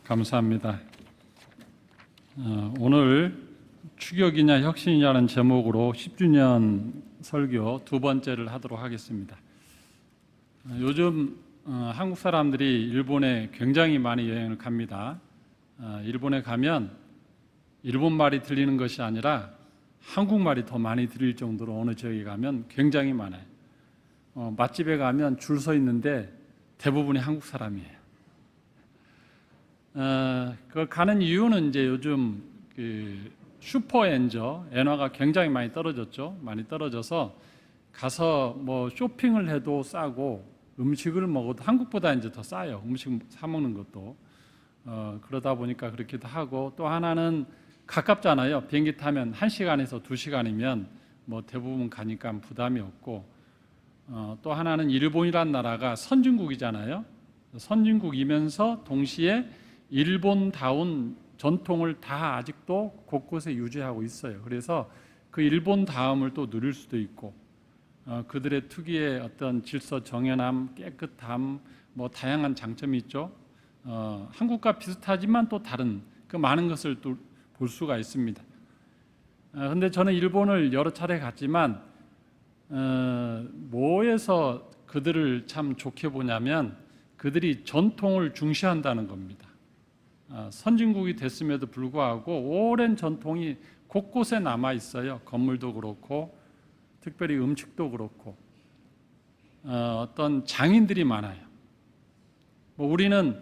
감사합니다. 오늘 추격이냐 혁신이냐는 제목으로 10주년 설교 두 번째를 하도록 하겠습니다. 요즘 한국 사람들이 일본에 굉장히 많이 여행을 갑니다. 일본에 가면 일본말이 들리는 것이 아니라 한국말이 더 많이 들릴 정도로 어느 지역에 가면 굉장히 많아요. 맛집에 가면 줄 서 있는데 대부분이 한국 사람이에요. 그 가는 이유는 이제 요즘 그 슈퍼엔저 엔화가 굉장히 많이 떨어졌죠. 많이 떨어져서 가서 뭐 쇼핑을 해도 싸고 음식을 먹어도 한국보다 이제 더 싸요. 음식 사 먹는 것도 그러다 보니까 그렇기도 하고, 또 하나는 가깝잖아요. 비행기 타면 1시간에서 2시간이면 뭐 대부분 가니까 부담이 없고, 또 하나는 일본이란 나라가 선진국이잖아요. 선진국이면서 동시에 일본다운 전통을 다 아직도 곳곳에 유지하고 있어요. 그래서 그 일본다움을 또 누릴 수도 있고, 그들의 특유의 어떤 질서 정연함, 깨끗함, 뭐 다양한 장점이 있죠. 한국과 비슷하지만 또 다른 그 많은 것을 또 볼 수가 있습니다. 그런데 저는 일본을 여러 차례 갔지만 뭐에서 그들을 참 좋게 보냐면 그들이 전통을 중시한다는 겁니다. 선진국이 됐음에도 불구하고 오랜 전통이 곳곳에 남아 있어요. 건물도 그렇고 특별히 음식도 그렇고 어떤 장인들이 많아요. 뭐 우리는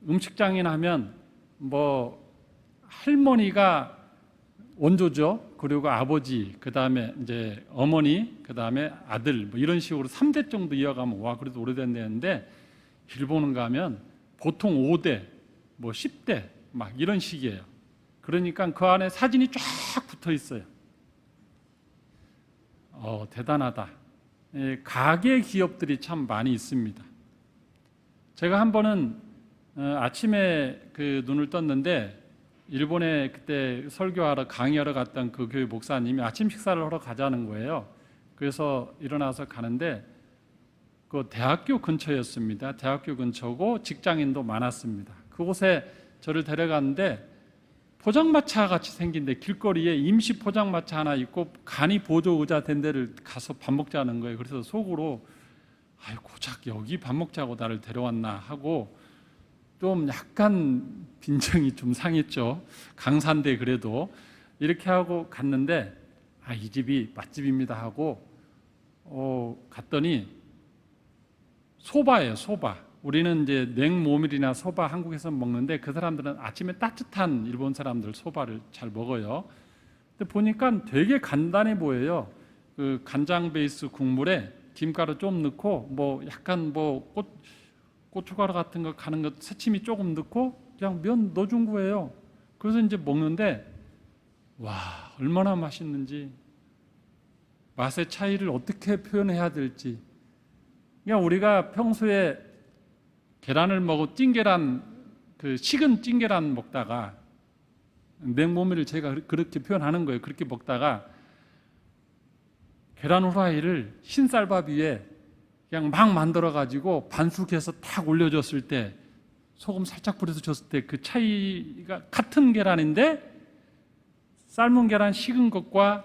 음식장인 하면 뭐 할머니가 원조죠. 그리고 아버지, 그 다음에 이제 어머니, 그 다음에 아들, 뭐 이런 식으로 3대 정도 이어가면 와 그래도 오래됐는데, 일본은 가면 보통 5대, 뭐 10대 막 이런 식이에요. 그러니까 그 안에 사진이 쫙 붙어 있어요. 대단하다. 가계 기업들이 참 많이 있습니다. 제가 한 번은 아침에 그 눈을 떴는데, 일본에 그때 설교하러 강의하러 갔던 그 교회 목사님이 아침 식사를 하러 가자는 거예요. 그래서 일어나서 가는데 그 대학교 근처였습니다. 대학교 근처고 직장인도 많았습니다. 그곳에 저를 데려갔는데 포장마차 같이 생긴 데 길거리에 임시 포장마차 하나 있고 간이 보조 의자 된 데를 가서 밥 먹자는 거예요. 그래서 속으로 아유 고작 여기 밥 먹자고 나를 데려왔나 하고 좀 약간 빈정이 좀 상했죠. 강사인데 그래도 이렇게 하고 갔는데 이 집이 맛집입니다 하고 갔더니 소바예요. 소바. 우리는 이제 냉모밀이나 소바 한국에서 먹는데 그 사람들은 아침에 따뜻한 일본 사람들 소바를 잘 먹어요. 근데 보니까 되게 간단해 보여요. 그 간장 베이스 국물에 김가루 좀 넣고 뭐 약간 뭐 고춧가루 같은 거 가는 거 새침이 조금 넣고 그냥 면 넣어준 거예요. 그래서 이제 먹는데 와 얼마나 맛있는지, 맛의 차이를 어떻게 표현해야 될지. 그냥 우리가 평소에 계란을 먹고 찐계란, 그 식은 찐계란 먹다가 냉모밀을 제가 그렇게 표현하는 거예요. 그렇게 먹다가 계란 후라이를 흰쌀밥 위에 그냥 막 만들어 가지고 반숙해서 딱 올려줬을 때, 소금 살짝 뿌려서 줬을 때 그 차이가 같은 계란인데 삶은 계란 식은 것과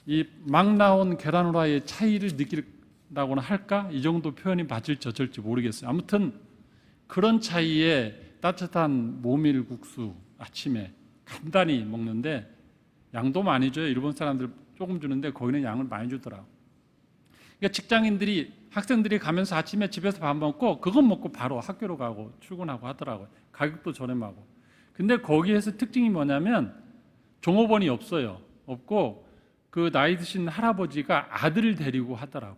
이 막 나온 계란 후라이의 차이를 느낀다고나 할까? 이 정도 표현이 맞을지 어쩔지 모르겠어요. 아무튼 그런 차이에 따뜻한 모밀국수 아침에 간단히 먹는데 양도 많이 줘요. 일본 사람들 조금 주는데 거기는 양을 많이 주더라고요. 그러니까 직장인들이, 학생들이 가면서 아침에 집에서 밥 먹고 그것 먹고 바로 학교로 가고 출근하고 하더라고요. 가격도 저렴하고. 근데 거기에서 특징이 뭐냐면 종업원이 없어요. 없고 그 나이 드신 할아버지가 아들을 데리고 하더라고.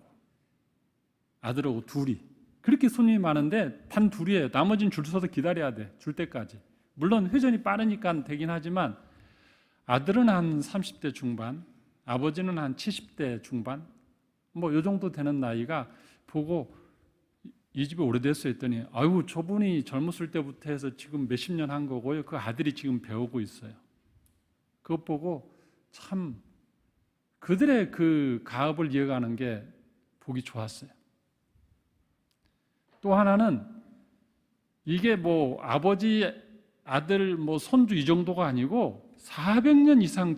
아들하고 둘이. 그렇게 손님이 많은데 단 둘이에요. 나머지는 줄 서서 기다려야 돼. 줄 때까지. 물론 회전이 빠르니까 되긴 하지만 아들은 한 30대 중반, 아버지는 한 70대 중반, 뭐 요 정도 되는 나이가 보고 이 집이 오래됐어요 했더니 아유 저분이 젊었을 때부터 해서 지금 몇십 년 한 거고요. 그 아들이 지금 배우고 있어요. 그것 보고 참 그들의 그 가업을 이어가는 게 보기 좋았어요. 또 하나는 이게 뭐 아버지 아들 뭐 손주 이 정도가 아니고 400년 이상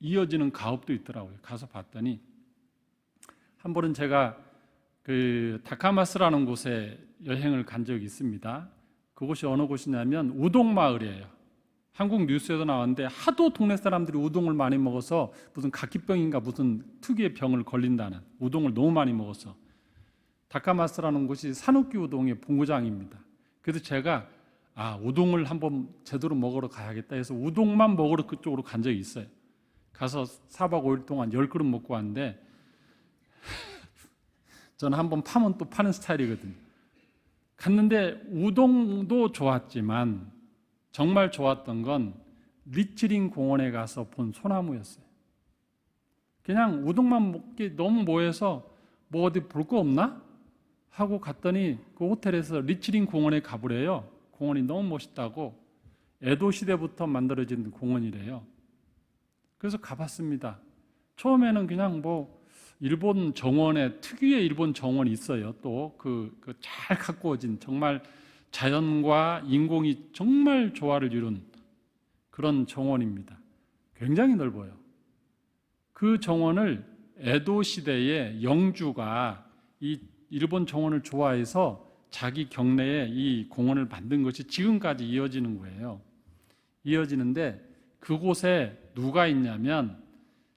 이어지는 가업도 있더라고요. 가서 봤더니 한 번은 제가 그 다카마스라는 곳에 여행을 간 적이 있습니다. 그곳이 어느 곳이냐면 우동 마을이에요. 한국 뉴스에도 나왔는데 하도 동네 사람들이 우동을 많이 먹어서 무슨 각기병인가 무슨 특유의 병을 걸린다는, 우동을 너무 많이 먹어서. 다카마스라는 곳이 산후기 우동의 본고장입니다. 그래서 제가 우동을 한번 제대로 먹으러 가야겠다 해서 우동만 먹으러 그쪽으로 간 적이 있어요. 가서 4박 5일 동안 10그릇 먹고 왔는데 저는 한번 파면 또 파는 스타일이거든요. 갔는데 우동도 좋았지만 정말 좋았던 건 리츠링 공원에 가서 본 소나무였어요. 그냥 우동만 먹기 너무 뭐해서 뭐 어디 볼 거 없나? 하고 갔더니 그 호텔에서 리츠링 공원에 가보래요. 공원이 너무 멋있다고. 에도 시대부터 만들어진 공원이래요. 그래서 가봤습니다. 처음에는 그냥 뭐 일본 정원에 특유의 일본 정원이 있어요. 또 잘 가꾸어진 정말 자연과 인공이 정말 조화를 이룬 그런 정원입니다. 굉장히 넓어요. 그 정원을 에도 시대의 영주가 이 일본 정원을 좋아해서 자기 경내에 이 공원을 만든 것이 지금까지 이어지는 거예요. 이어지는데 그곳에 누가 있냐면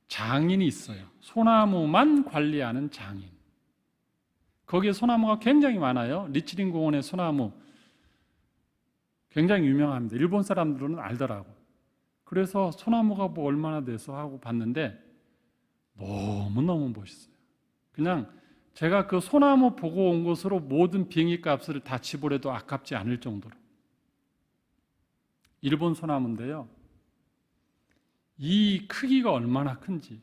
장인이 있어요. 소나무만 관리하는 장인. 거기에 소나무가 굉장히 많아요. 리츠링 공원의 소나무 굉장히 유명합니다. 일본 사람들은 알더라고. 그래서 소나무가 뭐 얼마나 돼서 하고 봤는데 너무너무 멋있어요. 그냥 제가 그 소나무 보고 온 것으로 모든 비행기 값을 다 지불해도 아깝지 않을 정도로. 일본 소나무인데요. 이 크기가 얼마나 큰지.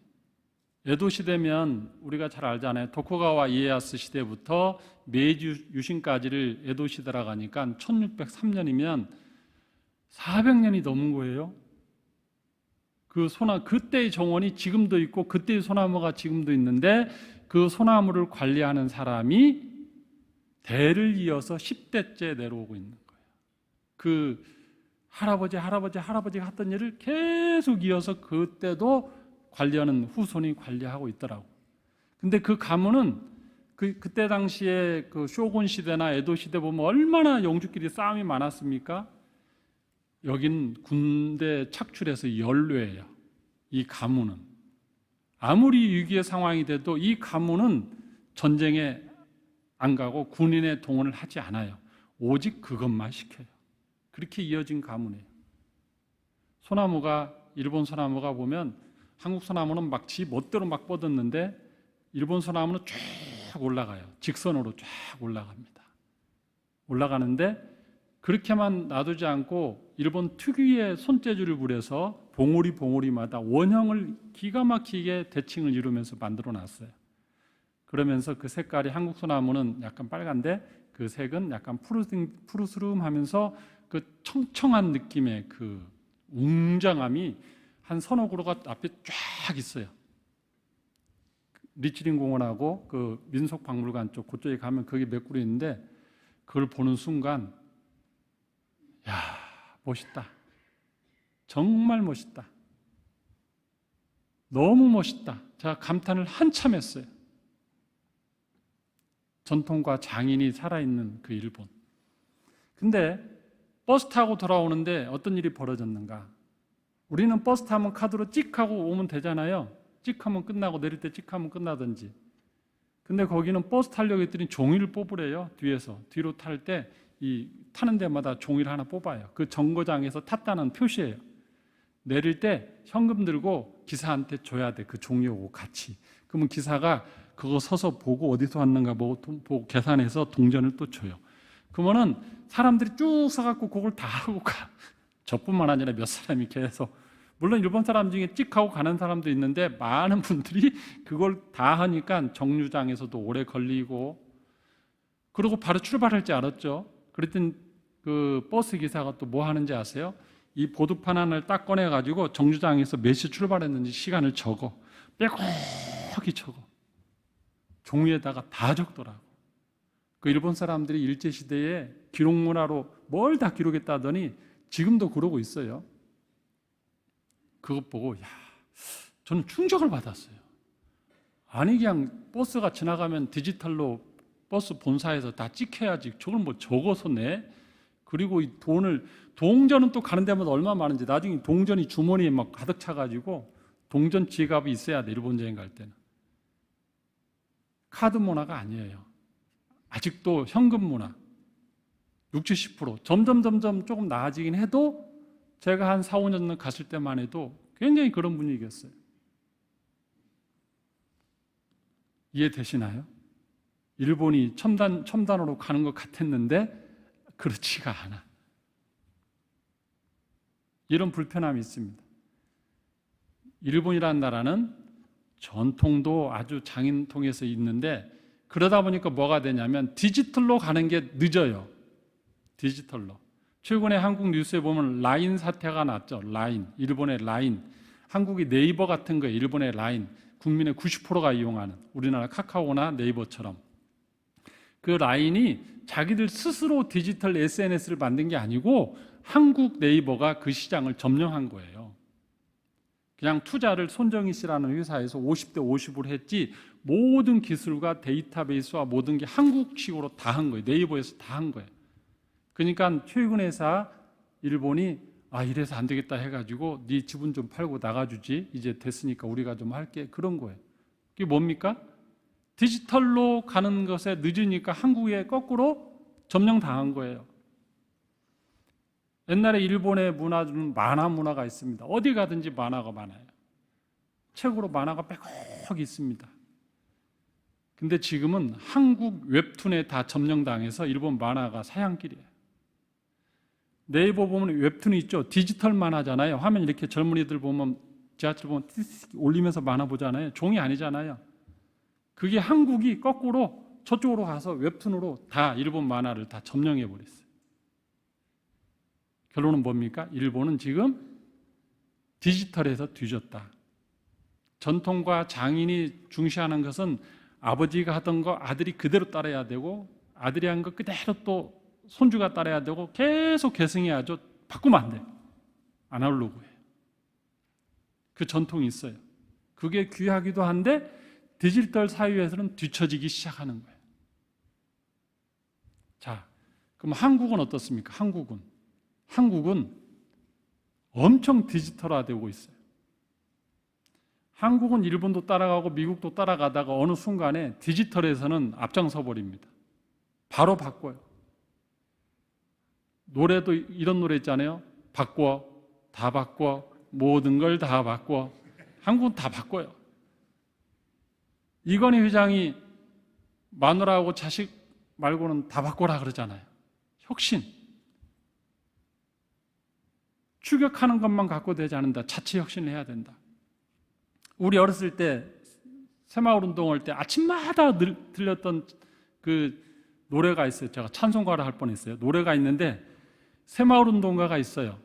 에도 시대면 우리가 잘 알잖아요. 도쿠가와 이에야스 시대부터 메이지 유신까지를 에도 시대라고 하니까 1603년이면 400년이 넘은 거예요. 그때의 정원이 지금도 있고 그때의 소나무가 지금도 있는데 그 소나무를 관리하는 사람이 대를 이어서 10대째 내려오고 있는 거예요. 그 할아버지가 했던 일을 계속 이어서 그때도 관리하는 후손이 관리하고 있더라고. 근데 그 가문은 그때 당시에 그 쇼군 시대나 에도 시대 보면 얼마나 영주끼리 싸움이 많았습니까? 여긴 군대 착출해서 연료예요. 이 가문은 아무리 위기의 상황이 돼도 이 가문은 전쟁에 안 가고 군인의 동원을 하지 않아요. 오직 그것만 시켜요. 그렇게 이어진 가문이에요. 일본 소나무가 보면 한국 소나무는 막 지 멋대로 막 뻗었는데 일본 소나무는 쫙 올라가요. 직선으로 쫙 올라갑니다. 올라가는데 그렇게만 놔두지 않고 일본 특유의 손재주를 부려서 봉우리마다 원형을 기가 막히게 대칭을 이루면서 만들어 놨어요. 그러면서 그 색깔이 한국 소나무는 약간 빨간데 그 색은 약간 푸르스름하면서 그 청청한 느낌의 그 웅장함이 한 서너 그루가 앞에 쫙 있어요. 리츠링 공원하고 그 민속박물관 쪽 그쪽에 가면 거기 몇 그루 있는데 그걸 보는 순간 야, 멋있다. 정말 멋있다. 너무 멋있다. 제가 감탄을 한참 했어요. 전통과 장인이 살아있는 그 일본. 근데 버스 타고 돌아오는데 어떤 일이 벌어졌는가? 우리는 버스 타면 카드로 찍 하고 오면 되잖아요. 찍 하면 끝나고 내릴 때 찍 하면 끝나든지. 근데 거기는 버스 타려고 했더니 종이를 뽑으래요. 뒤로 탈 때 이 타는 데마다 종이를 하나 뽑아요. 그 정거장에서 탔다는 표시예요. 내릴 때 현금 들고 기사한테 줘야 돼. 그 종이하고 같이. 그러면 기사가 그거 서서 보고 어디서 왔는가 보고 계산해서 동전을 또 줘요. 그러면은 사람들이 쭉 서갖고 그걸 다 하고 가. 저뿐만 아니라 몇 사람이 계속. 물론 일본 사람 중에 찍하고 가는 사람도 있는데 많은 분들이 그걸 다 하니까 정류장에서도 오래 걸리고 그리고 바로 출발할 줄 알았죠. 그랬더니 그 버스 기사가 또 뭐 하는지 아세요? 이 보드판 하나를 딱 꺼내가지고 정류장에서 몇 시 출발했는지 시간을 적어. 빼곡히 적어. 종이에다가 다 적더라고. 그 일본 사람들이 일제시대에 기록문화로 뭘 다 기록했다더니 지금도 그러고 있어요. 그것 보고 저는 충격을 받았어요. 아니 그냥 버스가 지나가면 디지털로 버스 본사에서 다 찍혀야지 저걸 뭐 적어서 내? 그리고 이 돈을 동전은 또 가는 데마다 얼마나 많은지 나중에 동전이 주머니에 막 가득 차가지고 동전 지갑이 있어야 돼. 일본 여행 갈 때는. 카드 문화가 아니에요. 아직도 현금 문화 60, 70% 점점 조금 나아지긴 해도 제가 한 4, 5년 전 갔을 때만 해도 굉장히 그런 분위기였어요. 이해되시나요? 일본이 첨단으로 가는 것 같았는데 그렇지가 않아. 이런 불편함이 있습니다. 일본이라는 나라는 전통도 아주 장인통에서 있는데 그러다 보니까 뭐가 되냐면 디지털로 가는 게 늦어요. 디지털로. 최근에 한국 뉴스에 보면 라인 사태가 났죠. 라인, 일본의 라인. 한국이 네이버 같은 거예요. 일본의 라인. 국민의 90%가 이용하는 우리나라 카카오나 네이버처럼. 그 라인이 자기들 스스로 디지털 SNS를 만든 게 아니고 한국 네이버가 그 시장을 점령한 거예요. 그냥 투자를 손정희 씨라는 회사에서 50대 50으로 했지 모든 기술과 데이터베이스와 모든 게 한국식으로 다 한 거예요. 네이버에서 다 한 거예요. 그러니까 최근 회사 일본이 이래서 안 되겠다 해가지고 네 지분 좀 팔고 나가주지 이제 됐으니까 우리가 좀 할게 그런 거예요. 그게 뭡니까? 디지털로 가는 것에 늦으니까 한국에 거꾸로 점령당한 거예요. 옛날에 일본의 문화는 만화 문화가 있습니다. 어디 가든지 만화가 많아요. 책으로 만화가 빼곡 있습니다. 근데 지금은 한국 웹툰에 다 점령당해서 일본 만화가 사양길이에요. 네이버 보면 웹툰이 있죠. 디지털 만화잖아요. 화면 이렇게 젊은이들 보면 지하철 보면 올리면서 만화 보잖아요. 종이 아니잖아요. 그게 한국이 거꾸로 저쪽으로 가서 웹툰으로 다 일본 만화를 다 점령해 버렸어요. 결론은 뭡니까? 일본은 지금 디지털에서 뒤졌다. 전통과 장인이 중시하는 것은 아버지가 하던 거 아들이 그대로 따라야 되고 아들이 한 거 그대로 또 손주가 따라야 되고 계속 계승해야죠. 바꾸면 안 돼요. 아날로그예요. 그 전통이 있어요. 그게 귀하기도 한데 디지털 사회에서는 뒤처지기 시작하는 거예요. 자, 그럼 한국은 어떻습니까? 한국은 엄청 디지털화되고 있어요. 한국은 일본도 따라가고 미국도 따라가다가 어느 순간에 디지털에서는 앞장서 버립니다. 바로 바꿔요. 노래도 이런 노래 있잖아요. 바꿔, 다 바꿔, 모든 걸 다 바꿔. 한국은 다 바꿔요. 이건희 회장이 마누라하고 자식 말고는 다 바꿔라 그러잖아요. 혁신. 추격하는 것만 갖고 되지 않는다. 자체 혁신을 해야 된다. 우리 어렸을 때 새마을 운동할 때 아침마다 들렸던 그 노래가 있어요. 제가 찬송가를 할 뻔했어요. 노래가 있는데 새마을 운동가가 있어요.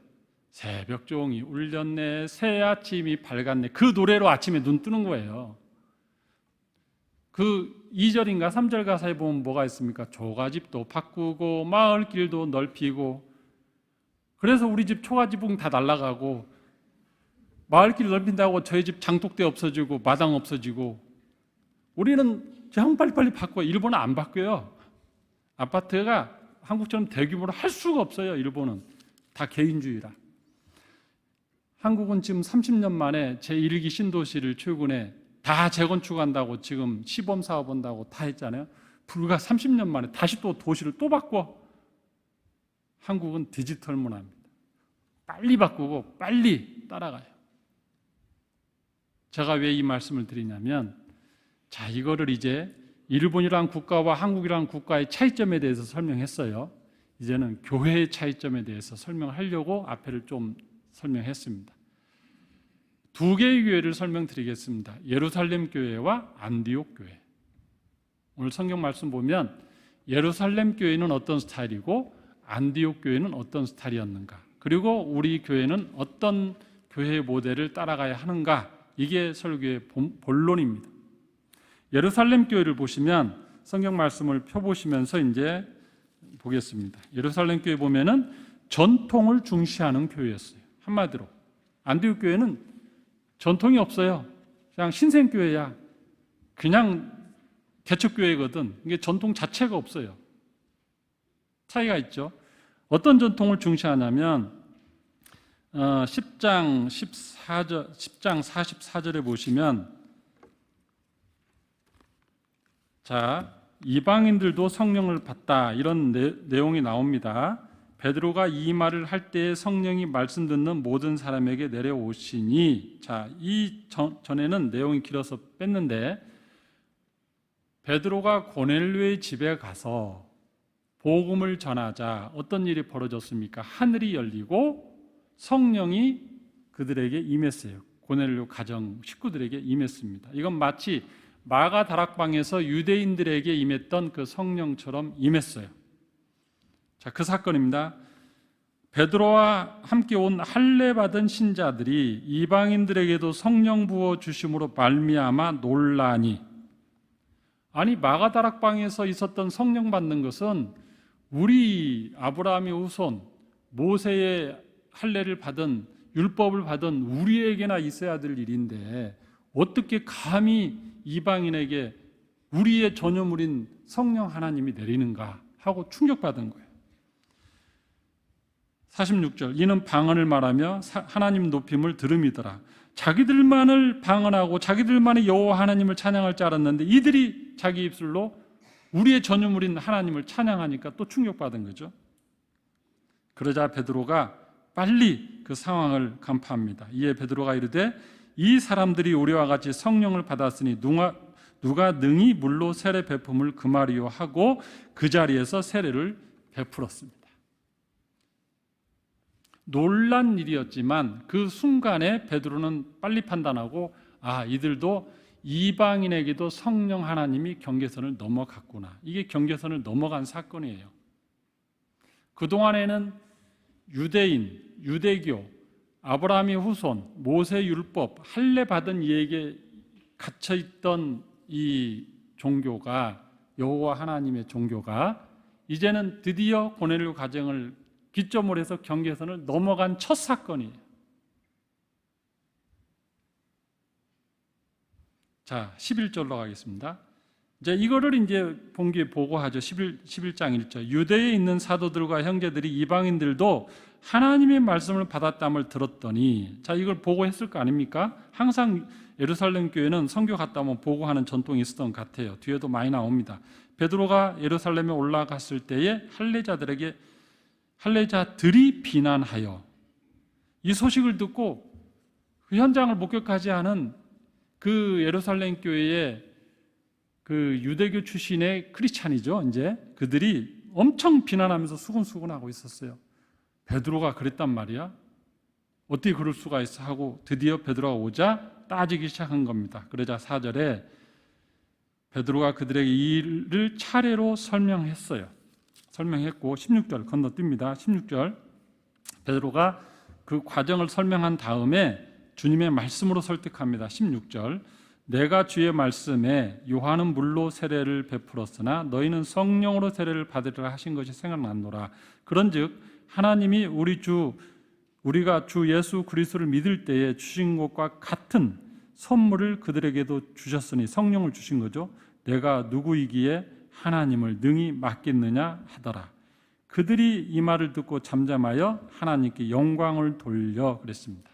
새벽 종이 울렸네, 새 아침이 밝았네. 그 노래로 아침에 눈 뜨는 거예요. 그 2절인가 3절 가사에 보면 뭐가 있습니까? 초가집도 바꾸고 마을길도 넓히고. 그래서 우리 집 초가지붕 다 날아가고 마을길 넓힌다고 저희 집 장독대 없어지고 마당 없어지고. 우리는 그냥 빨리빨리 바꿔요. 일본은 안 바뀌어요. 아파트가 한국처럼 대규모로 할 수가 없어요. 일본은 다 개인주의라. 한국은 지금 30년 만에 제1기 신도시를 최근에 다 재건축한다고 지금 시범 사업 한다고 다 했잖아요. 불과 30년 만에 다시 또 도시를 또 바꿔. 한국은 디지털 문화입니다. 빨리 바꾸고 빨리 따라가요. 제가 왜 이 말씀을 드리냐면, 자, 이거를 이제 일본이라는 국가와 한국이라는 국가의 차이점에 대해서 설명했어요. 이제는 교회의 차이점에 대해서 설명하려고 앞에를 좀 설명했습니다. 두 개의 교회를 설명드리겠습니다. 예루살렘 교회와 안디옥 교회. 오늘 성경 말씀 보면 예루살렘 교회는 어떤 스타일이고 안디옥 교회는 어떤 스타일이었는가, 그리고 우리 교회는 어떤 교회 모델을 따라가야 하는가, 이게 설교의 본론입니다. 예루살렘 교회를 보시면 성경 말씀을 펴보시면서 이제 보겠습니다. 예루살렘 교회 보면은 전통을 중시하는 교회였어요. 한마디로 안디옥 교회는 전통이 없어요. 그냥 신생교회야. 그냥 개척교회거든. 이게 전통 자체가 없어요. 차이가 있죠. 어떤 전통을 중시하냐면 10장 44절에 보시면, 자, 이방인들도 성령을 받다, 이런 내용이 나옵니다. 베드로가 이 말을 할 때에 성령이 말씀 듣는 모든 사람에게 내려오시니, 자, 이 전에는 내용이 길어서 뺐는데, 베드로가 고넬료의 집에 가서 복음을 전하자 어떤 일이 벌어졌습니까? 하늘이 열리고 성령이 그들에게 임했어요. 고넬료 가정 식구들에게 임했습니다. 이건 마치 마가 다락방에서 유대인들에게 임했던 그 성령처럼 임했어요. 자, 그 사건입니다. 베드로와 함께 온 할례 받은 신자들이 이방인들에게도 성령 부어 주심으로 말미암아 놀라니, 아니 마가 다락방에서 있었던 성령 받는 것은 우리 아브라함의 후손 모세의 할례를 받은 율법을 받은 우리에게나 있어야 될 일인데 어떻게 감히 이방인에게 우리의 전유물인 성령 하나님이 내리는가 하고 충격받은 거예요. 46절, 이는 방언을 말하며 하나님 높임을 들음이더라. 자기들만을 방언하고 자기들만의 여호와 하나님을 찬양할 줄 알았는데 이들이 자기 입술로 우리의 전유물인 하나님을 찬양하니까 또 충격받은 거죠. 그러자 베드로가 빨리 그 상황을 간파합니다. 이에 베드로가 이르되 이 사람들이 우리와 같이 성령을 받았으니 누가 능히 물로 세례 베품을 금하리요 하고 그 자리에서 세례를 베풀었습니다. 놀란 일이었지만 그 순간에 베드로는 빨리 판단하고, 아, 이들도 이방인에게도 성령 하나님이 경계선을 넘어갔구나. 이게 경계선을 넘어간 사건이에요. 그동안에는 유대인, 유대교, 아브라함의 후손, 모세 율법, 할례 받은 이에게 갇혀있던 이 종교가, 여호와 하나님의 종교가 이제는 드디어 고넬료 가정을 기점으로 해서 경계선을 넘어간 첫 사건이에요. 자, 11절로 가겠습니다. 이제 이거를 이제 본교에 보고하죠. 11장 1절. 유대에 있는 사도들과 형제들이 이방인들도 하나님의 말씀을 받았담을 들었더니, 자, 이걸 보고했을 거 아닙니까? 항상 예루살렘 교회는 선교 갔다 오면 보고하는 전통이 있었던 것 같아요. 뒤에도 많이 나옵니다. 베드로가 예루살렘에 올라갔을 때에 할례자들이 비난하여, 이 소식을 듣고 그 현장을 목격하지 않은 그 예루살렘 교회의 그 유대교 출신의 크리스찬이죠. 이제 그들이 엄청 비난하면서 수군수군하고 있었어요. 베드로가 그랬단 말이야? 어떻게 그럴 수가 있어? 하고 드디어 베드로가 오자 따지기 시작한 겁니다. 그러자 4절에 베드로가 그들에게 이 일을 차례로 설명했어요. 설명했고 16절 건너뜁니다. 16절 베드로가 그 과정을 설명한 다음에 주님의 말씀으로 설득합니다. 16절 내가 주의 말씀에 요한은 물로 세례를 베풀었으나 너희는 성령으로 세례를 받으리라 하신 것이 생각났노라. 그런즉 하나님이 우리가 주 예수 그리스도를 믿을 때에 주신 것과 같은 선물을 그들에게도 주셨으니 성령을 주신 거죠. 내가 누구이기에 하나님을 능히 맡겠느냐 하더라. 그들이 이 말을 듣고 잠잠하여 하나님께 영광을 돌려 그랬습니다.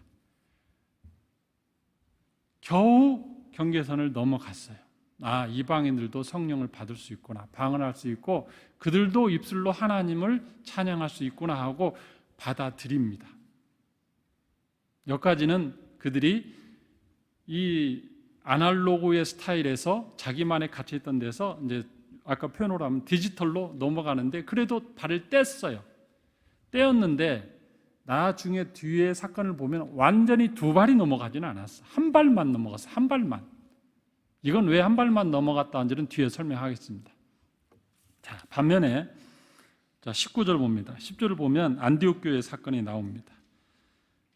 겨우 경계선을 넘어갔어요. 아, 이방인들도 성령을 받을 수 있구나, 방언할 수 있고 그들도 입술로 하나님을 찬양할 수 있구나 하고 받아들입니다. 여기까지는 그들이 이 아날로그의 스타일에서 자기만의 갇혀 있던 데서 이제 아까 표현으로 하면 디지털로 넘어가는데, 그래도 발을 뗐어요. 떼었는데 나중에 뒤에 사건을 보면 완전히 두 발이 넘어가지는 않았어. 한 발만 넘어갔어. 한 발만. 이건 왜 한 발만 넘어갔다 한지는 뒤에 설명하겠습니다. 자, 반면에 19절 봅니다. 10절을 보면 안디옥 교회 사건이 나옵니다.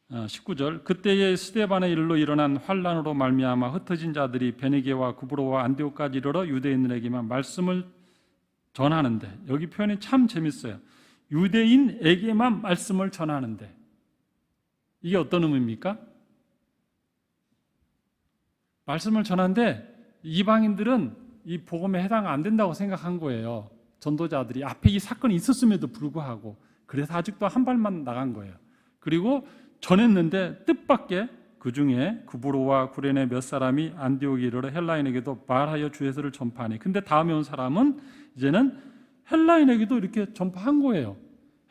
19절 그때에 스데반의 일로 일어난 환란으로 말미암아 흩어진 자들이 베니게와 구브로와 안디옥까지 이르러 유대인들에게만 말씀을 전하는데, 여기 표현이 참 재밌어요. 유대인에게만 말씀을 전하는데 이게 어떤 의미입니까? 말씀을 전하는데 이방인들은 이 복음에 해당 안 된다고 생각한 거예요. 전도자들이 앞에 이 사건이 있었음에도 불구하고. 그래서 아직도 한 발만 나간 거예요. 그리고 전했는데 뜻밖의 그 중에 구브로와 구레네 몇 사람이 안디옥에 이르러 헬라인에게도 말하여 주 예수를 전파하니. 근데 다음에 온 사람은 이제는 헬라인에게도 이렇게 전파한 거예요.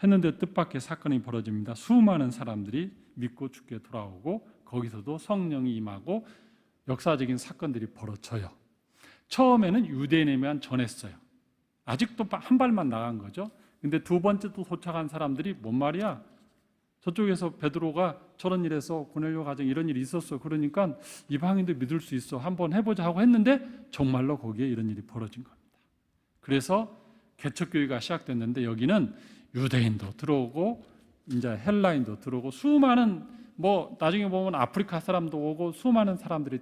했는데 뜻밖의 사건이 벌어집니다. 수많은 사람들이 믿고 주께 돌아오고 거기서도 성령이 임하고 역사적인 사건들이 벌어져요. 처음에는 유대인에만 전했어요. 아직도 한 발만 나간 거죠. 근데 두 번째 또 도착한 사람들이 뭔 말이야? 저쪽에서 베드로가 저런 일에서 고넬료 가정에 이런 일이 있었어. 그러니까 이방인도 믿을 수 있어. 한번 해보자 하고 했는데 정말로 거기에 이런 일이 벌어진 겁니다. 그래서 개척교회가 시작됐는데 여기는 유대인도 들어오고 이제 헬라인도 들어오고 수많은 나중에 보면 아프리카 사람도 오고 수많은 사람들이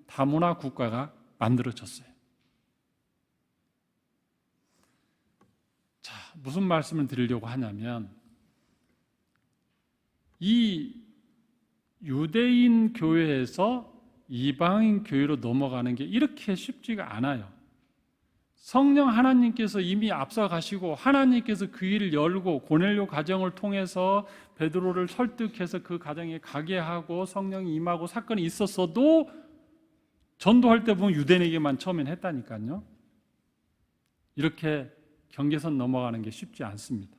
다문화 국가가 만들어졌어요. 자, 무슨 말씀을 드리려고 하냐면 이 유대인 교회에서 이방인 교회로 넘어가는 게 이렇게 쉽지가 않아요. 성령 하나님께서 이미 앞서 가시고 하나님께서 그 일을 열고 고넬료 가정을 통해서 베드로를 설득해서 그 가정에 가게 하고 성령이 임하고 사건이 있었어도 전도할 때 보면 유대인에게만 처음엔 했다니까요. 이렇게 경계선 넘어가는 게 쉽지 않습니다.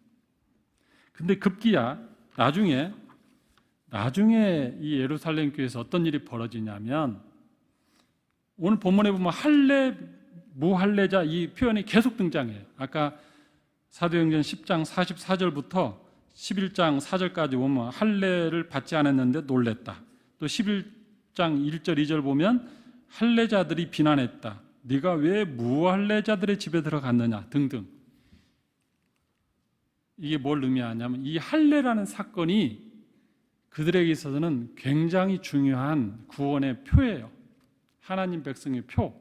근데 급기야 나중에 이 예루살렘 교회에서 어떤 일이 벌어지냐면 오늘 본문에 보면 할례, 무할례자 이 표현이 계속 등장해요. 아까 사도행전 10장 44절부터 11장 4절까지 보면 할례를 받지 않았는데 놀랬다. 또 11장 1절 2절 보면 할례자들이 비난했다. 네가 왜 무할례자들의 집에 들어갔느냐 등등. 이게 뭘 의미하냐면 이 할례라는 사건이 그들에게 있어서는 굉장히 중요한 구원의 표예요. 하나님 백성의 표.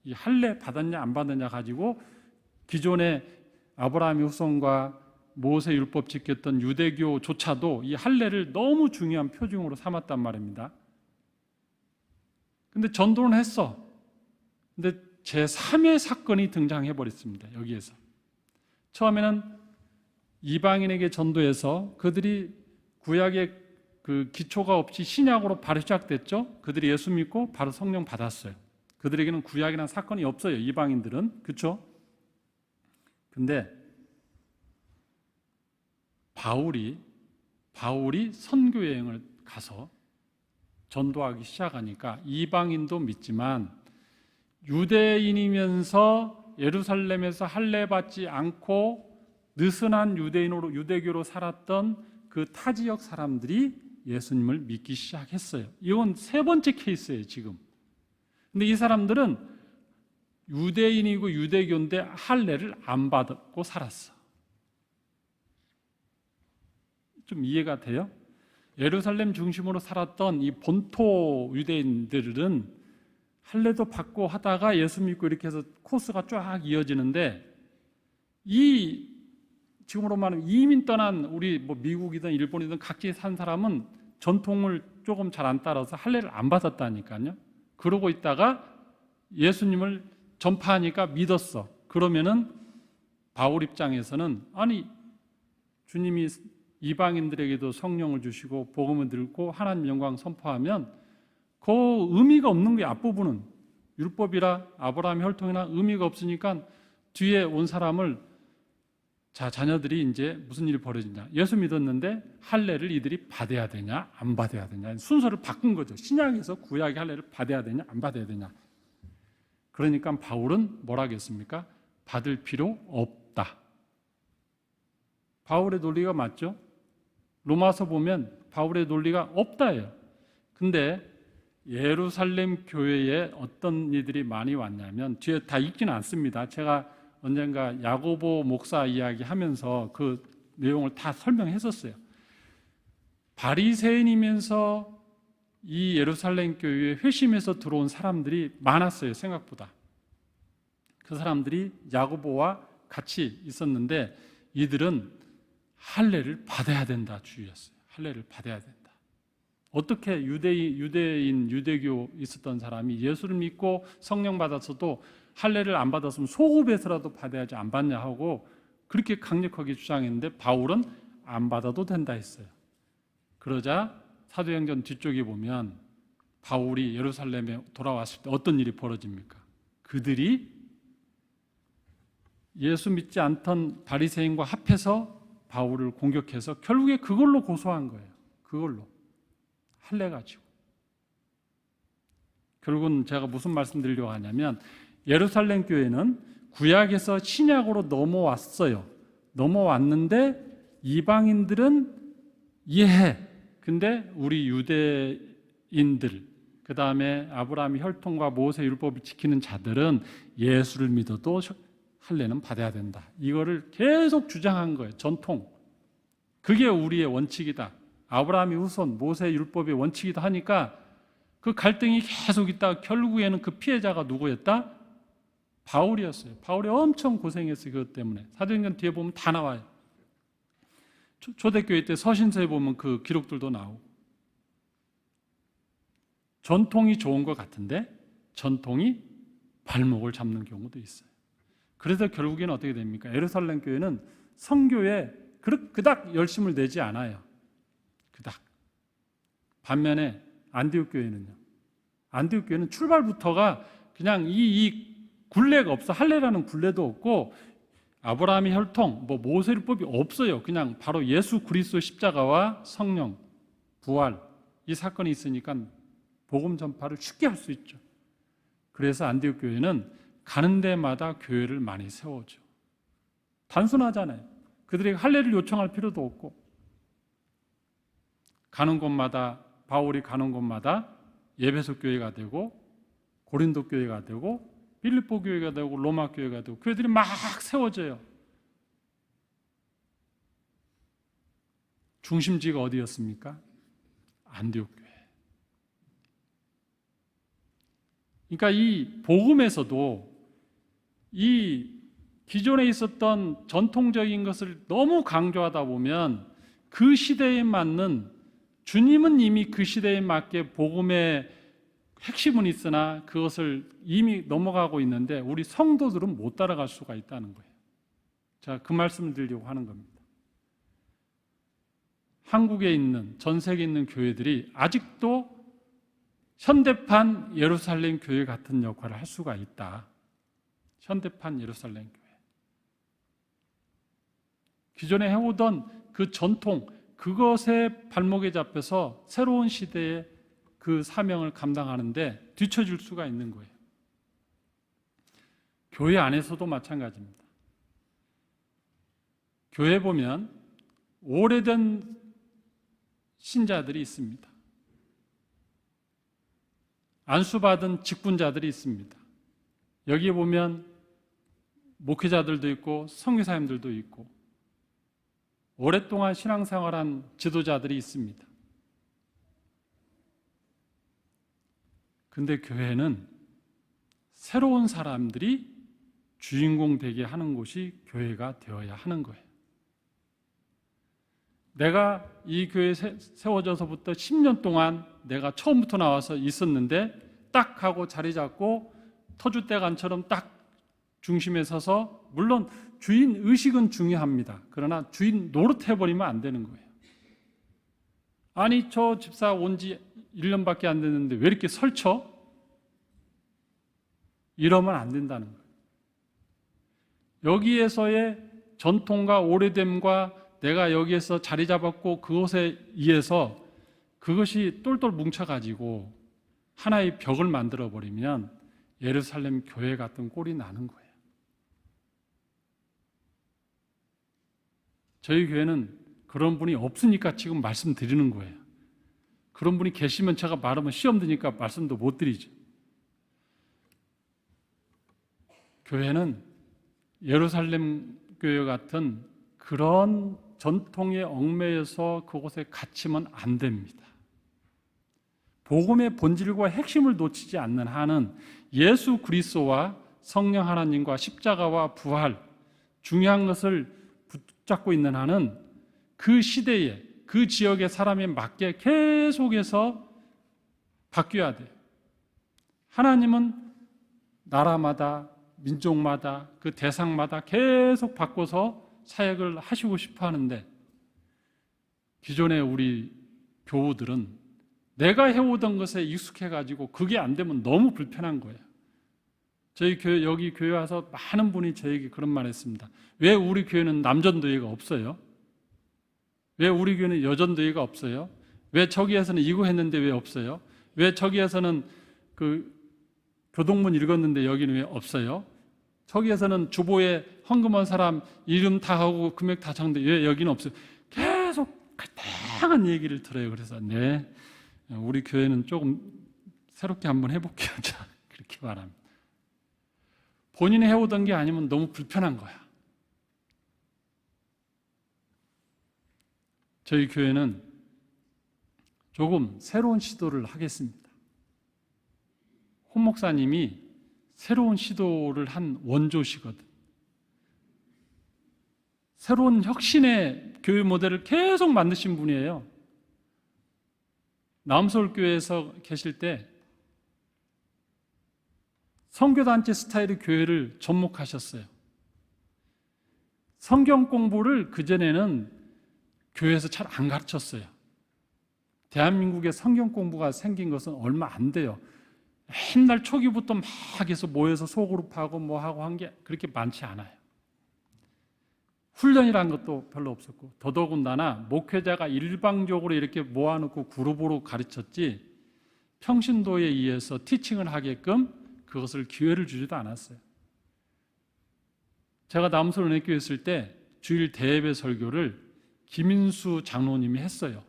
이 할례 받았냐 안 받았냐 가지고 기존의 아브라함의 후손과 모세 율법 지켰던 유대교조차도 이 할례를 너무 중요한 표징으로 삼았단 말입니다. 근데 전도는 했어. 근데 제3의 사건이 등장해 버렸습니다. 여기에서. 처음에는 이방인에게 전도해서 그들이 구약의 그 기초가 없이 신약으로 바로 시작됐죠. 그들이 예수 믿고 바로 성령 받았어요. 그들에게는 구약이라는 사건이 없어요. 이방인들은. 그렇죠? 근데 바울이 선교 여행을 가서 전도하기 시작하니까 이방인도 믿지만 유대인이면서 예루살렘에서 할례 받지 않고 느슨한 유대교로 살았던 그 타 지역 사람들이 예수님을 믿기 시작했어요. 이건 세 번째 케이스예요, 지금. 근데 이 사람들은 유대인이고 유대교인데 할례를 안 받고 살았어. 좀 이해가 돼요? 예루살렘 중심으로 살았던 이 본토 유대인들은 할례도 받고 하다가 예수 믿고 이렇게 해서 코스가 쫙 이어지는데 이 지금으로 말하면 이민 떠난 우리 미국이든 일본이든 각지에 산 사람은 전통을 조금 잘 안 따라서 할례를 안 받았다니까요. 그러고 있다가 예수님을 전파하니까 믿었어. 그러면은 바울 입장에서는 아니 주님이 이방인들에게도 성령을 주시고 복음을 들고 하나님 영광 선포하면 그 의미가 없는 거예요. 앞부분은 율법이라 아브라함의 혈통이나 의미가 없으니까 뒤에 온 사람을 자, 자녀들이 이제 무슨 일이 벌어지냐. 예수 믿었는데 할례를 이들이 받아야 되냐 안 받아야 되냐. 순서를 바꾼 거죠. 신약에서 구약의 할례를 받아야 되냐 안 받아야 되냐. 그러니까 바울은 뭐라 하겠습니까? 받을 필요 없다. 바울의 논리가 맞죠? 로마서 보면 바울의 논리가 없다예요. 근데 예루살렘 교회에 어떤 이들이 많이 왔냐면 뒤에 다 읽지는 않습니다. 제가 언젠가 야고보 목사 이야기 하면서 그 내용을 다 설명했었어요. 바리새인이면서 이 예루살렘 교회에 회심해서 들어온 사람들이 많았어요. 생각보다. 그 사람들이 야고보와 같이 있었는데 이들은 할례를 받아야 된다 주의였어요. 할례를 받아야 된다. 어떻게 유대인, 유대교 있었던 사람이 예수를 믿고 성령 받았어도 할례를 안 받았으면 소급해서라도 받아야지 안 받냐 하고 그렇게 강력하게 주장했는데 바울은 안 받아도 된다 했어요. 그러자 사도행전 뒤쪽에 보면 바울이 예루살렘에 돌아왔을 때 어떤 일이 벌어집니까? 그들이 예수 믿지 않던 바리새인과 합해서 바울을 공격해서 결국에 그걸로 고소한 거예요. 그걸로. 할례 가지고. 결국은 제가 무슨 말씀 드리려고 하냐면 예루살렘 교회는 구약에서 신약으로 넘어왔어요. 넘어왔는데 이방인들은 이해해. 근데 우리 유대인들, 그 다음에 아브라함의 혈통과 모세 율법을 지키는 자들은 예수를 믿어도 할례는 받아야 된다. 이거를 계속 주장한 거예요. 전통. 그게 우리의 원칙이다. 아브라함의 후손, 모세 율법의 원칙이다 하니까 그 갈등이 계속 있다가 결국에는 그 피해자가 누구였다? 바울이었어요. 바울이 엄청 고생했어요. 그것 때문에. 사도행전 뒤에 보면 다 나와요. 초대교회 때 서신서에 보면 그 기록들도 나오고. 전통이 좋은 것 같은데 전통이 발목을 잡는 경우도 있어요. 그래서 결국에는 어떻게 됩니까? 예루살렘 교회는 선교에 그닥 열심을 내지 않아요. 그닥. 반면에 안디옥 교회는요. 안디옥 교회는 출발부터가 그냥 이 굴레가 없어. 할례라는 굴레도 없고 아브라함의 혈통, 모세율법이 없어요. 그냥 바로 예수 그리스도 십자가와 성령, 부활 이 사건이 있으니까 복음 전파를 쉽게 할 수 있죠. 그래서 안디옥 교회는 가는 데마다 교회를 많이 세워줘. 단순하잖아요. 그들에게 할례를 요청할 필요도 없고 가는 곳마다 바울이 가는 곳마다 에베소 교회가 되고 고린도 교회가 되고 빌립보 교회가 되고 로마 교회가 되고 교회들이 막 세워져요. 중심지가 어디였습니까? 안디옥 교회. 그러니까 이 복음에서도 이 기존에 있었던 전통적인 것을 너무 강조하다 보면 그 시대에 맞는 주님은 이미 그 시대에 맞게 복음의 핵심은 있으나 그것을 이미 넘어가고 있는데 우리 성도들은 못 따라갈 수가 있다는 거예요. 자, 그 말씀을 드리려고 하는 겁니다. 한국에 있는 전 세계에 있는 교회들이 아직도 현대판 예루살렘 교회 같은 역할을 할 수가 있다. 현대판 예루살렘 교회. 기존에 해오던 그 전통, 그것에 발목에 잡혀서 새로운 시대에 그 사명을 감당하는데 뒤처질 수가 있는 거예요. 교회 안에서도 마찬가지입니다. 교회 보면 오래된 신자들이 있습니다. 안수받은 직분자들이 있습니다. 여기에 보면 목회자들도 있고 선교사님들도 있고 오랫동안 신앙생활한 지도자들이 있습니다. 근데 교회는 새로운 사람들이 주인공 되게 하는 곳이 교회가 되어야 하는 거예요. 내가 이 교회에 세워져서부터 10년 동안 내가 처음부터 나와서 있었는데 딱 하고 자리 잡고 터줏대감처럼 딱 중심에 서서 물론 주인 의식은 중요합니다. 그러나 주인 노릇해버리면 안 되는 거예요. 아니 저 집사 온 지 1년밖에 안 됐는데 왜 이렇게 설쳐? 이러면 안 된다는 거예요. 여기에서의 전통과 오래됨과 내가 여기에서 자리 잡았고 그것에 의해서 그것이 똘똘 뭉쳐가지고 하나의 벽을 만들어버리면 예루살렘 교회 같은 꼴이 나는 거예요. 저희 교회는 그런 분이 없으니까 지금 말씀드리는 거예요. 그런 분이 계시면 제가 말하면 시험 드니까 말씀도 못 드리죠. 교회는 예루살렘 교회 같은 그런 전통에 얽매여서 그곳에 갇히면 안 됩니다. 복음의 본질과 핵심을 놓치지 않는 한은 예수 그리스도와 성령 하나님과 십자가와 부활 중요한 것을 붙잡고 있는 한은 그 시대에 그 지역의 사람에 맞게 계속해서 바뀌어야 돼요. 하나님은 나라마다 민족마다 그 대상마다 계속 바꿔서 사역을 하시고 싶어 하는데 기존의 우리 교우들은 내가 해오던 것에 익숙해가지고 그게 안 되면 너무 불편한 거예요. 저희 교회, 여기 교회 와서 많은 분이 저에게 그런 말 했습니다. 왜 우리 교회는 남전도회가 없어요? 왜 우리 교회는 여전도회가 없어요? 왜 저기에서는 이거 했는데 왜 없어요? 왜 저기에서는 그 교동문 읽었는데 여기는 왜 없어요? 저기에서는 주보에 헌금한 사람 이름 다 하고 금액 다 적는데 왜 여기는 없어요? 계속 다양한 얘기를 들어요. 그래서 네, 우리 교회는 조금 새롭게 한번 해볼게요. 그렇게 말합니다. 본인이 해오던 게 아니면 너무 불편한 거야. 저희 교회는 조금 새로운 시도를 하겠습니다. 홍 목사님이 새로운 시도를 한 원조시거든. 새로운 혁신의 교회 모델을 계속 만드신 분이에요. 남서울교회에서 계실 때 선교단체 스타일의 교회를 접목하셨어요. 성경 공부를 그전에는 교회에서 잘 안 가르쳤어요. 대한민국에 성경 공부가 생긴 것은 얼마 안 돼요. 옛날 초기부터 막 해서 모여서 소그룹하고 뭐 하고 한 게 그렇게 많지 않아요. 훈련이란 것도 별로 없었고 더더군다나 목회자가 일방적으로 이렇게 모아놓고 그룹으로 가르쳤지 평신도에 의해서 티칭을 하게끔 그것을 기회를 주지도 않았어요. 제가 남서울 은혜교회 있을 때 주일 대예배 설교를 김인수 장로님이 했어요.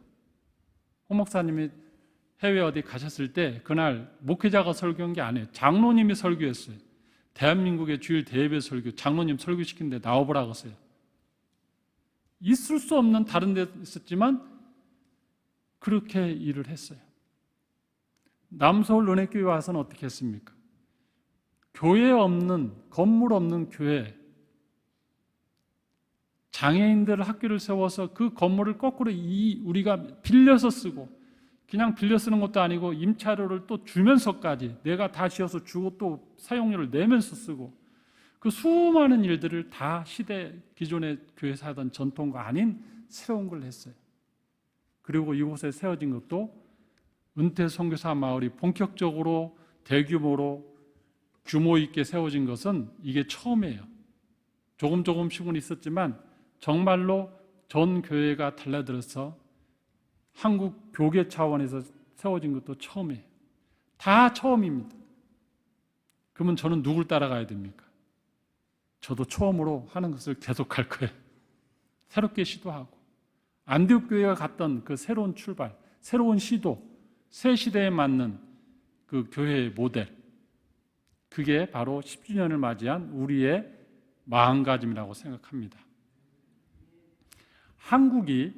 홍 목사님이 해외 어디 가셨을 때 그날 목회자가 설교한 게 아니에요. 장로님이 설교했어요. 대한민국의 주일 대예배 설교 장로님 설교시키는데 나와보라고 했어요. 있을 수 없는 다른 데 있었지만 그렇게 일을 했어요. 남서울 은혜교회 와서는 어떻게 했습니까? 교회 없는, 건물 없는 교회, 장애인들 학교를 세워서 그 건물을 거꾸로 우리가 빌려서 쓰고 그냥 빌려 쓰는 것도 아니고 임차료를 또 주면서까지 내가 다 지어서 주고 또 사용료를 내면서 쓰고 그 수많은 일들을 다 시대 기존의 교회에서 하던 전통과 아닌 새로운 걸 했어요. 그리고 이곳에 세워진 것도 은퇴 선교사 마을이 본격적으로 대규모로 규모 있게 세워진 것은 이게 처음이에요. 조금씩은 있었지만 정말로 전 교회가 달라들어서 한국 교계 차원에서 세워진 것도 처음이에요. 다 처음입니다. 그러면 저는 누굴 따라가야 됩니까? 저도 처음으로 하는 것을 계속할 거예요. 새롭게 시도하고 안디옥 교회가 갔던 그 새로운 출발, 새로운 시도, 새 시대에 맞는 그 교회의 모델, 그게 바로 10주년을 맞이한 우리의 마음가짐이라고 생각합니다. 한국이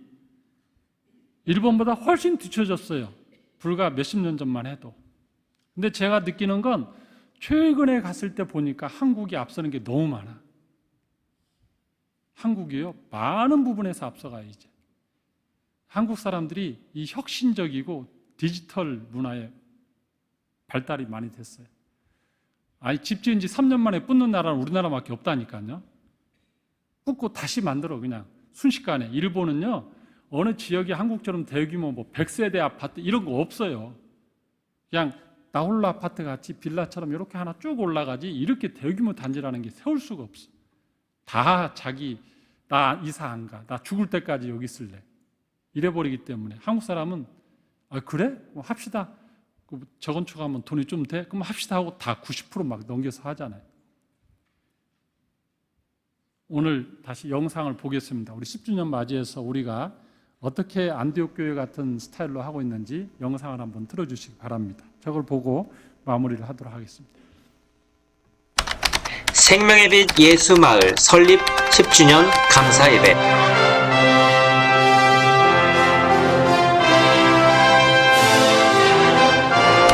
일본보다 훨씬 뒤쳐졌어요. 불과 몇십 년 전만 해도. 근데 제가 느끼는 건 최근에 갔을 때 보니까 한국이 앞서는 게 너무 많아. 한국이요, 많은 부분에서 앞서가요, 이제. 한국 사람들이 이 혁신적이고 디지털 문화에 발달이 많이 됐어요. 아니, 집 지은 지 3년 만에 뿜는 나라는 우리나라밖에 없다니까요. 뿜고 다시 만들어, 그냥. 순식간에. 일본은요, 어느 지역이 한국처럼 대규모 100세대 아파트 이런 거 없어요. 그냥 나홀로 아파트 같이 빌라처럼 이렇게 하나 쭉 올라가지 이렇게 대규모 단지라는 게 세울 수가 없어. 다 자기 나 이사 안 가. 나 죽을 때까지 여기 있을래. 이래버리기 때문에 한국 사람은 아 그래? 합시다. 저건축하면 돈이 좀 돼? 그럼 합시다 하고 다 90% 막 넘겨서 하잖아요. 오늘 다시 영상을 보겠습니다. 우리 10주년 맞이해서 우리가 어떻게 안디옥 교회 같은 스타일로 하고 있는지 영상을 한번 틀어주시기 바랍니다. 저걸 보고 마무리를 하도록 하겠습니다. 생명의 빛 예수마을 설립 10주년 감사예배.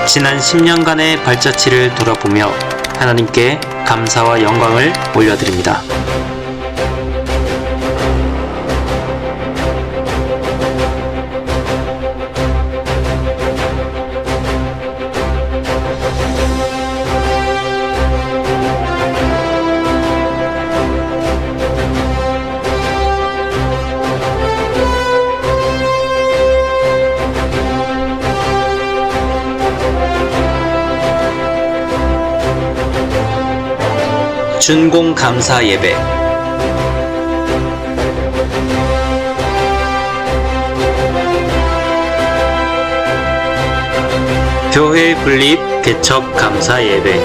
지난 10년간의 발자취를 돌아보며 하나님께 감사와 영광을 올려드립니다. 준공 감사 예배, 교회 분립 개척 감사 예배.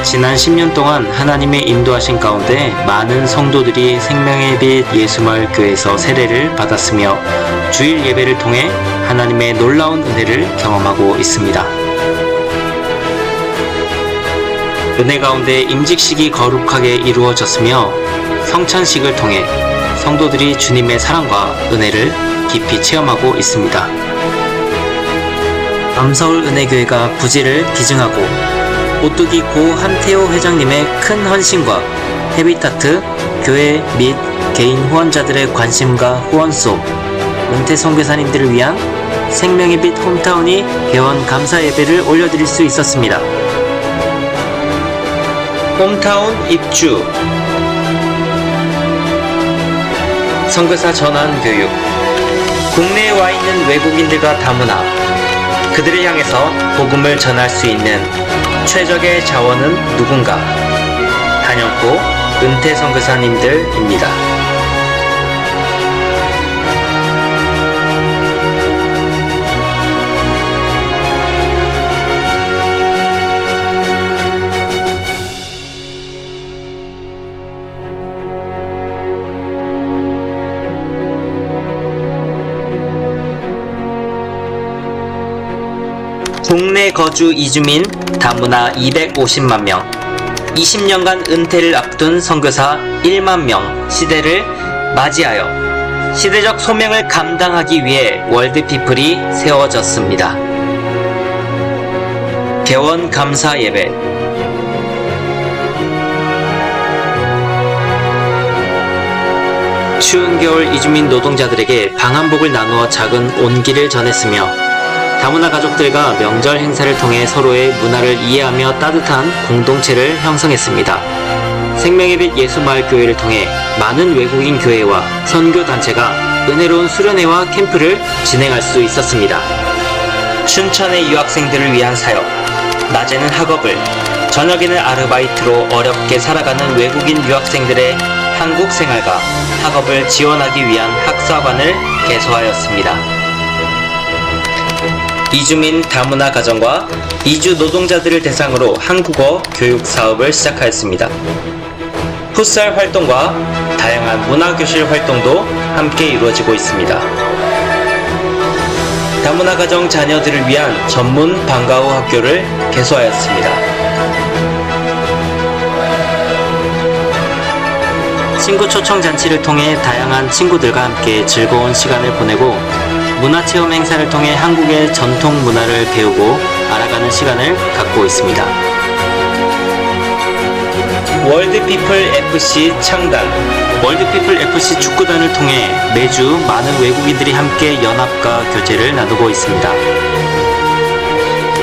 지난 10년 동안 하나님의 인도하신 가운데 많은 성도들이 생명의 빛 예수마을 교회에서 세례를 받았으며 주일 예배를 통해 하나님의 놀라운 은혜를 경험하고 있습니다. 은혜 가운데 임직식이 거룩하게 이루어졌으며 성찬식을 통해 성도들이 주님의 사랑과 은혜를 깊이 체험하고 있습니다. 밤서울 은혜교회가 부지를 기증하고 오뚜기 고 함태호 회장님의 큰 헌신과 헤비타트, 교회 및 개인 후원자들의 관심과 후원 속 은퇴 선교사님들을 위한 생명의 빛 홈타운이 개원 감사 예배를 올려드릴 수 있었습니다. 홈타운 입주, 선교사 전환 교육, 국내에 와 있는 외국인들과 다문화, 그들을 향해서 복음을 전할 수 있는 최적의 자원은 누군가? 단연코 은퇴 선교사님들입니다. 국내 거주 이주민 다문화 250만 명, 20년간 은퇴를 앞둔 선교사 1만 명 시대를 맞이하여 시대적 소명을 감당하기 위해 월드피플이 세워졌습니다. 개원 감사 예배, 추운 겨울 이주민 노동자들에게 방한복을 나누어 작은 온기를 전했으며 다문화 가족들과 명절 행사를 통해 서로의 문화를 이해하며 따뜻한 공동체를 형성했습니다. 생명의 빛 예수마을 교회를 통해 많은 외국인 교회와 선교단체가 은혜로운 수련회와 캠프를 진행할 수 있었습니다. 춘천의 유학생들을 위한 사역, 낮에는 학업을, 저녁에는 아르바이트로 어렵게 살아가는 외국인 유학생들의 한국 생활과 학업을 지원하기 위한 학사관을 개소하였습니다. 이주민 다문화 가정과 이주 노동자들을 대상으로 한국어 교육 사업을 시작하였습니다. 풋살 활동과 다양한 문화교실 활동도 함께 이루어지고 있습니다. 다문화 가정 자녀들을 위한 전문 방과후 학교를 개소하였습니다. 친구 초청 잔치를 통해 다양한 친구들과 함께 즐거운 시간을 보내고 문화체험 행사를 통해 한국의 전통 문화를 배우고 알아가는 시간을 갖고 있습니다. 월드피플 FC 창단, 월드피플 FC 축구단을 통해 매주 많은 외국인들이 함께 연합과 교제를 나누고 있습니다.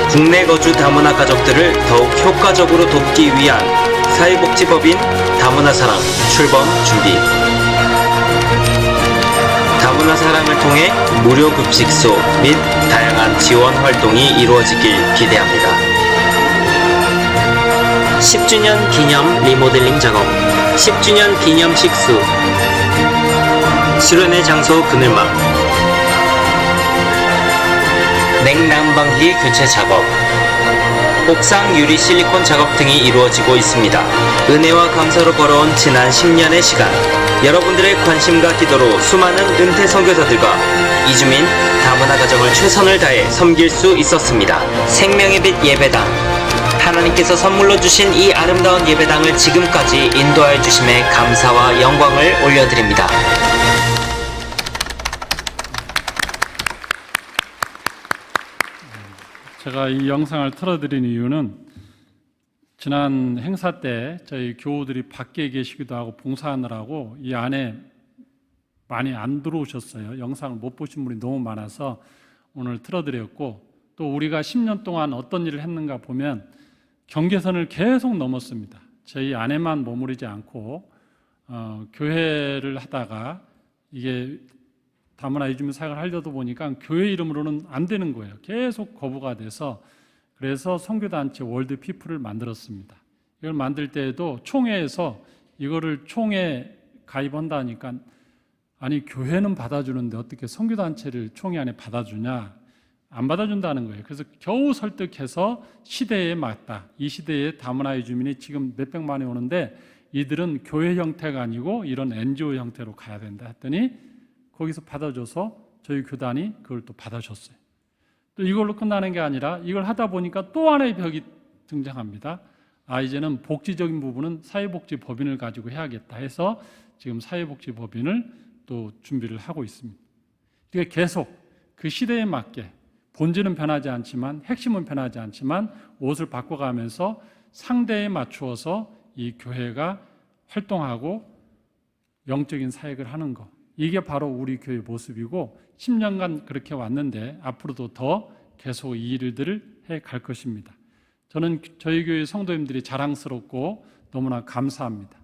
국내 거주 다문화 가족들을 더욱 효과적으로 돕기 위한 사회복지법인 다문화 사랑 출범 준비, 다문화 사랑을 통해 무료 급식소 및 다양한 지원 활동이 이루어지길 기대합니다. 10주년 기념 리모델링 작업, 10주년 기념 식수, 수련회 장소 그늘막, 냉난방기 교체 작업, 옥상 유리 실리콘 작업 등이 이루어지고 있습니다. 은혜와 감사로 걸어온 지난 10년의 시간, 여러분들의 관심과 기도로 수많은 은퇴 선교사들과 이주민 다문화 가정을 최선을 다해 섬길 수 있었습니다. 생명의 빛 예배당, 하나님께서 선물로 주신 이 아름다운 예배당을 지금까지 인도하여 주심에 감사와 영광을 올려드립니다. 제가 이 영상을 틀어드린 이유는 지난 행사 때 저희 교우들이 밖에 계시기도 하고 봉사하느라고 이 안에 많이 안 들어오셨어요. 영상을 못 보신 분이 너무 많아서 오늘 틀어드렸고, 또 우리가 10년 동안 어떤 일을 했는가 보면 경계선을 계속 넘었습니다. 저희 안에만 머무르지 않고 교회를 하다가 이게 다문화 이주민 사역을 하려다 보니까 교회 이름으로는 안 되는 거예요. 계속 거부가 돼서 그래서 선교단체 월드 피플을 만들었습니다. 이걸 만들 때에도 총회에서 이거를 총회 가입한다니까 아니 교회는 받아주는데 어떻게 선교단체를 총회 안에 받아주냐? 안 받아준다는 거예요. 그래서 겨우 설득해서 시대에 맞다. 이 시대에 다문화의 주민이 지금 몇백만이 오는데 이들은 교회 형태가 아니고 이런 NGO 형태로 가야 된다 했더니 거기서 받아줘서 저희 교단이 그걸 또 받아줬어요. 또 이걸로 끝나는 게 아니라 이걸 하다 보니까 또 하나의 벽이 등장합니다. 이제는 복지적인 부분은 사회복지법인을 가지고 해야겠다 해서 지금 사회복지법인을 또 준비를 하고 있습니다. 그러니까 계속 그 시대에 맞게 본질은 변하지 않지만 핵심은 변하지 않지만 옷을 바꿔가면서 상대에 맞추어서 이 교회가 활동하고 영적인 사역을 하는 것, 이게 바로 우리 교회의 모습이고 10년간 그렇게 왔는데 앞으로도 더 계속 이 일들을 해갈 것입니다. 저는 저희 교회 성도님들이 자랑스럽고 너무나 감사합니다.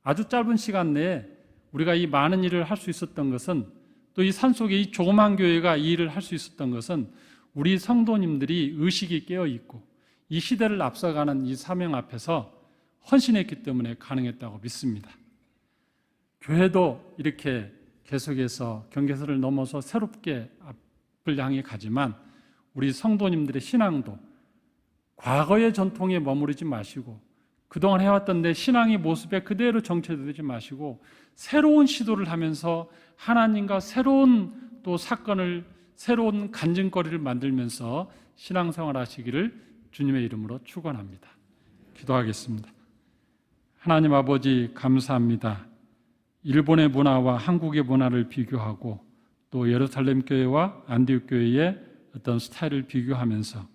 아주 짧은 시간 내에 우리가 이 많은 일을 할 수 있었던 것은, 또 이 산속에 이 조그만 교회가 이 일을 할 수 있었던 것은 우리 성도님들이 의식이 깨어 있고 이 시대를 앞서가는 이 사명 앞에서 헌신했기 때문에 가능했다고 믿습니다. 교회도 이렇게 계속해서 경계선을 넘어서 새롭게 앞을 향해 가지만 우리 성도님들의 신앙도 과거의 전통에 머무르지 마시고 그동안 해왔던 내 신앙의 모습에 그대로 정체되지 마시고 새로운 시도를 하면서 하나님과 새로운 또 사건을, 새로운 간증거리를 만들면서 신앙생활 하시기를 주님의 이름으로 축원합니다. 기도하겠습니다. 하나님 아버지 감사합니다. 일본의 문화와 한국의 문화를 비교하고 또 예루살렘 교회와 안디옥 교회의 어떤 스타일을 비교하면서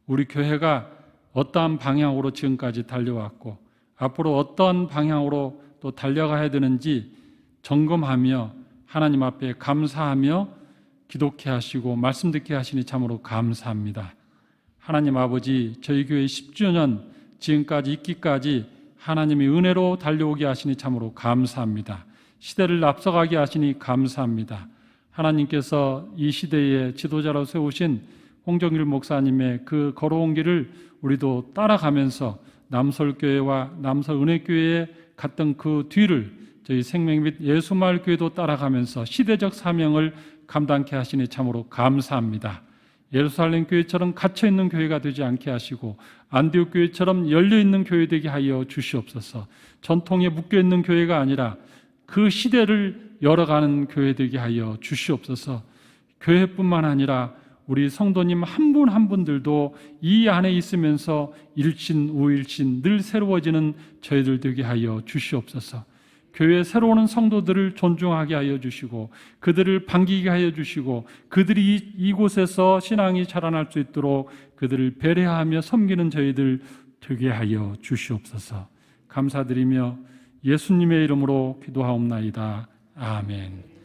우리 교회가 어떠한 방향으로 지금까지 달려왔고 앞으로 어떤 방향으로 또 달려가야 되는지 점검하며 하나님 앞에 감사하며 기독해 하시고 말씀 듣게 하시니 참으로 감사합니다. 하나님 아버지, 저희 교회 10주년 지금까지 있기까지 하나님의 은혜로 달려오게 하시니 참으로 감사합니다. 시대를 앞서가게 하시니 감사합니다. 하나님께서 이 시대의 지도자로 세우신 홍정길 목사님의 그 걸어온 길을 우리도 따라가면서 남설교회와 남설은혜교회에 갔던 그 뒤를 저희 생명 및 예수마을교회도 따라가면서 시대적 사명을 감당케 하시니 참으로 감사합니다. 예루살렘 교회처럼 갇혀있는 교회가 되지 않게 하시고 안디옥 교회처럼 열려있는 교회 되게 하여 주시옵소서. 전통에 묶여있는 교회가 아니라 그 시대를 열어가는 교회 되게 하여 주시옵소서. 교회뿐만 아니라 우리 성도님 한 분 한 분들도 이 안에 있으면서 일신 우일신 늘 새로워지는 저희들 되게 하여 주시옵소서. 교회에 새로 오는 성도들을 존중하게 하여 주시고 그들을 반기게 하여 주시고 그들이 이곳에서 신앙이 자라날 수 있도록 그들을 배려하며 섬기는 저희들 되게 하여 주시옵소서. 감사드리며 예수님의 이름으로 기도하옵나이다. 아멘.